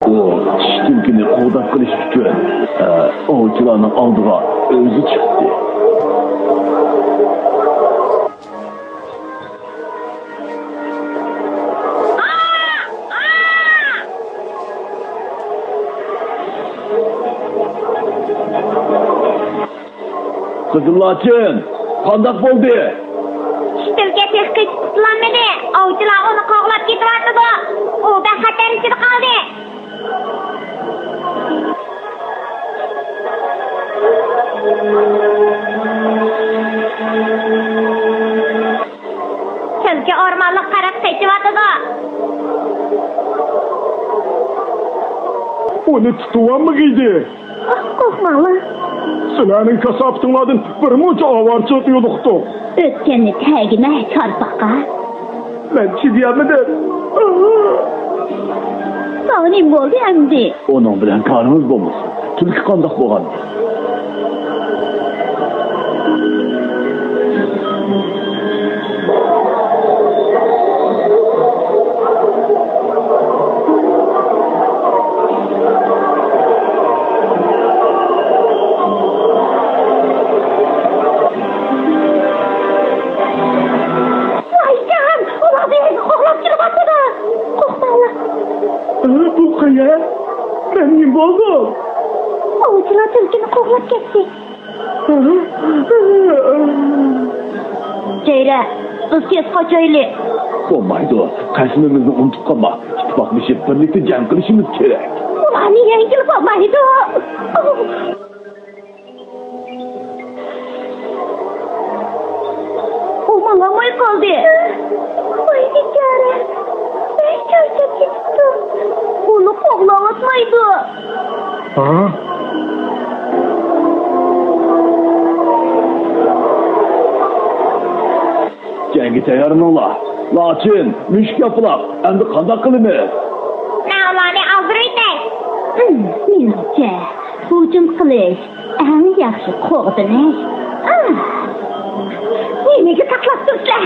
O tulkini qo'g'dab qilish uchun ovchilarning oldiga o'zi chiqdi. Qizillochun, qandoq bo'ldi? Tulki tehqid qilolmadi. Ovchilar uni qo'g'lab ketyapti. U bexatar ichida qoldi. Tulki o'rmonliq qarab ketyapti. Uni tutuvammidi? Qo'rqmanglar. Sizlarning kasobtinglardan bir muncha ovorchiq yo'liqdi. O'tganni tagina chorpaqa. Men chidayapmidim. Sani bo'ldi endi. Onun bilan qarimiz bo'lmasin. Tulki qandoq bo'lgan? Bu qaya? Men nim bo'ldim? Ovchilar tulkini qo'g'lab ketdi. Jayra, biz tez qochaylik. Bo'lmaydi. Qasamimizni unutib qolma. Ittifoqlashib birlikda jang qilishimiz kerak. Ularni yengilib olmaydi. U mang'amay qoldi. Voy bechora. Ben charchab ketdim. Uni qo'g'layotmaydi. Jangga tayyorlaninglar. Lochin, mushuk yopiloq. Endi qandoq qilamiz? Ularni azrayday. Menimcha, hujum qilish eng yaxshi qo'g'dinish. Nega taqlab turibsizlar?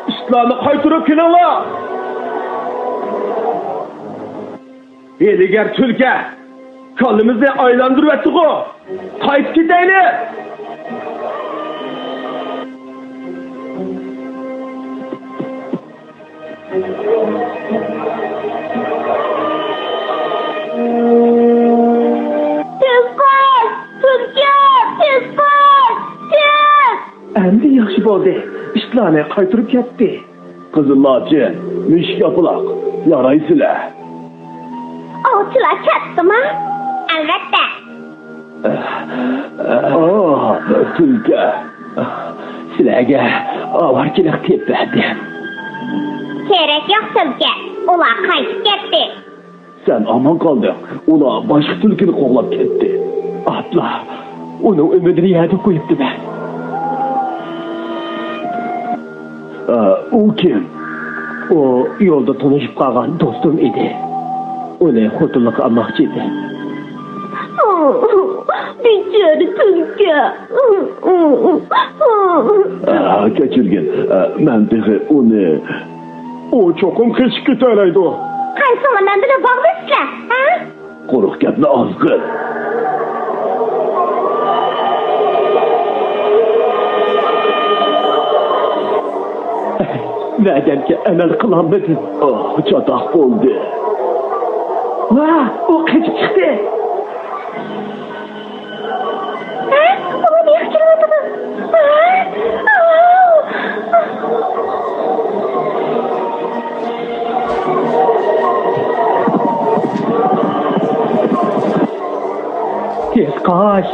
İşlerini qaytırıp kelinglar. Eligar tulki, qo'limizni aylantirib yotdi-ku. Qaytib ketaylik. Endi yaxshi bo'ldi. İşlerini qaytırıp ketdi. Qizillochun, mushuk yopiloq. Yaraysizlar. Ovchilar ketdimi? Albatta. Tulki. Sizlarga avarchilik tepdim. Kerak yo'q tulki. Ular qaytib ketdi. Sen omon qolding. Ular boshqa tulkini qo'g'lab ketdi. Atla. Uni umidini yerda qo'yibdi ben. U kim? O yo'lda tanishib qolgan do'stim edi. Uni xotinlik qilmoqchi edi. Bechora tulki. Kechirgin. Men dehi uni cho'qim qechib ketalaydi. Qaysi bilan bilib bog'lasizlar, ha? Quruq gapni oz qil. Va'damga amal qilolmadim. Chatoq bo'ldi. Va, u qechib chiqdi. Uni yaxshilayapti. Tez qoch.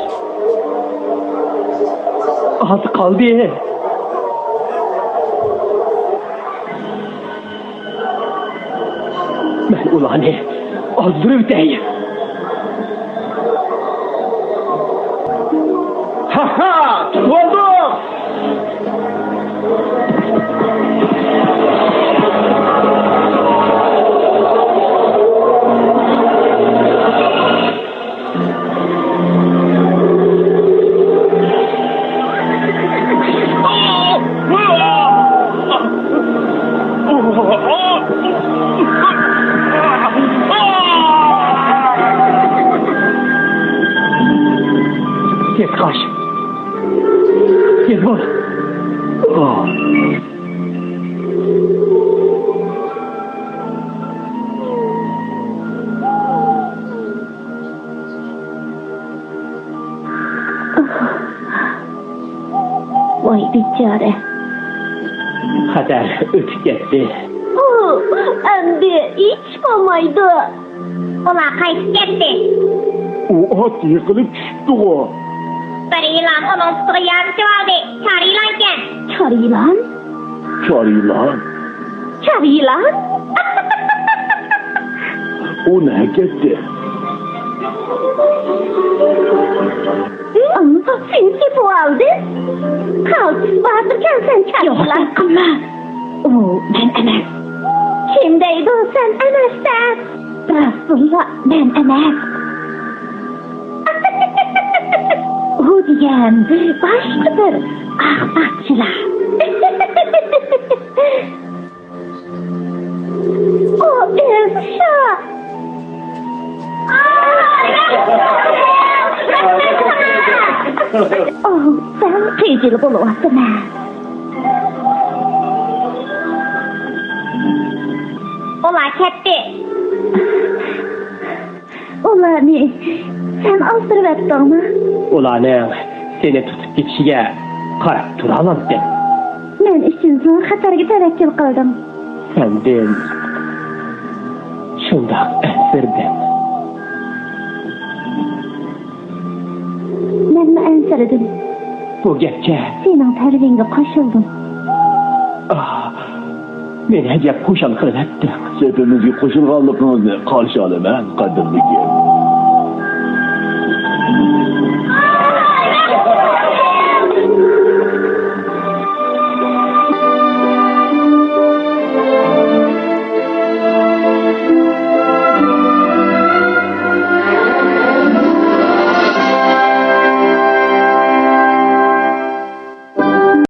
Az qoldi. Men ularni ozdirib o'tayim. Vay bichare. Xatar o'tib ketdi. Endi hech bo'lmaydi. Ular qaytib ketdi. U ot yiqilib tushibdi-ku. Bir yılan onun üstüne yarışı vardı. Çar yılanken. Çar yılan? Kor yılan. Çar yılan? O ne gitti? Sen tipi aldın. Kalkıp bağırırken sen çar yılan. Yok ama. Ben emez. Kimdeydi o sen emezsen? Resulullah ben emez. O diyen başlıdır ahbapçılar. O Elsa. Sen tecil buluvasın ha. Ola ketdi. Ola ne? Sen aldırıp etdinmi? Ularning seni tutib ketishiga qarab tura olamsan. Men uchun zo'r xatarga tavakkul qildim. Senden shundoq ansirdim. Menni ansirdim. Bu gapga Sening tarvingga qo'shildim. meni ajab qo'shal qilyapti. Sepimizga qo'shilganligingizni qarshi olaman, qadrligim.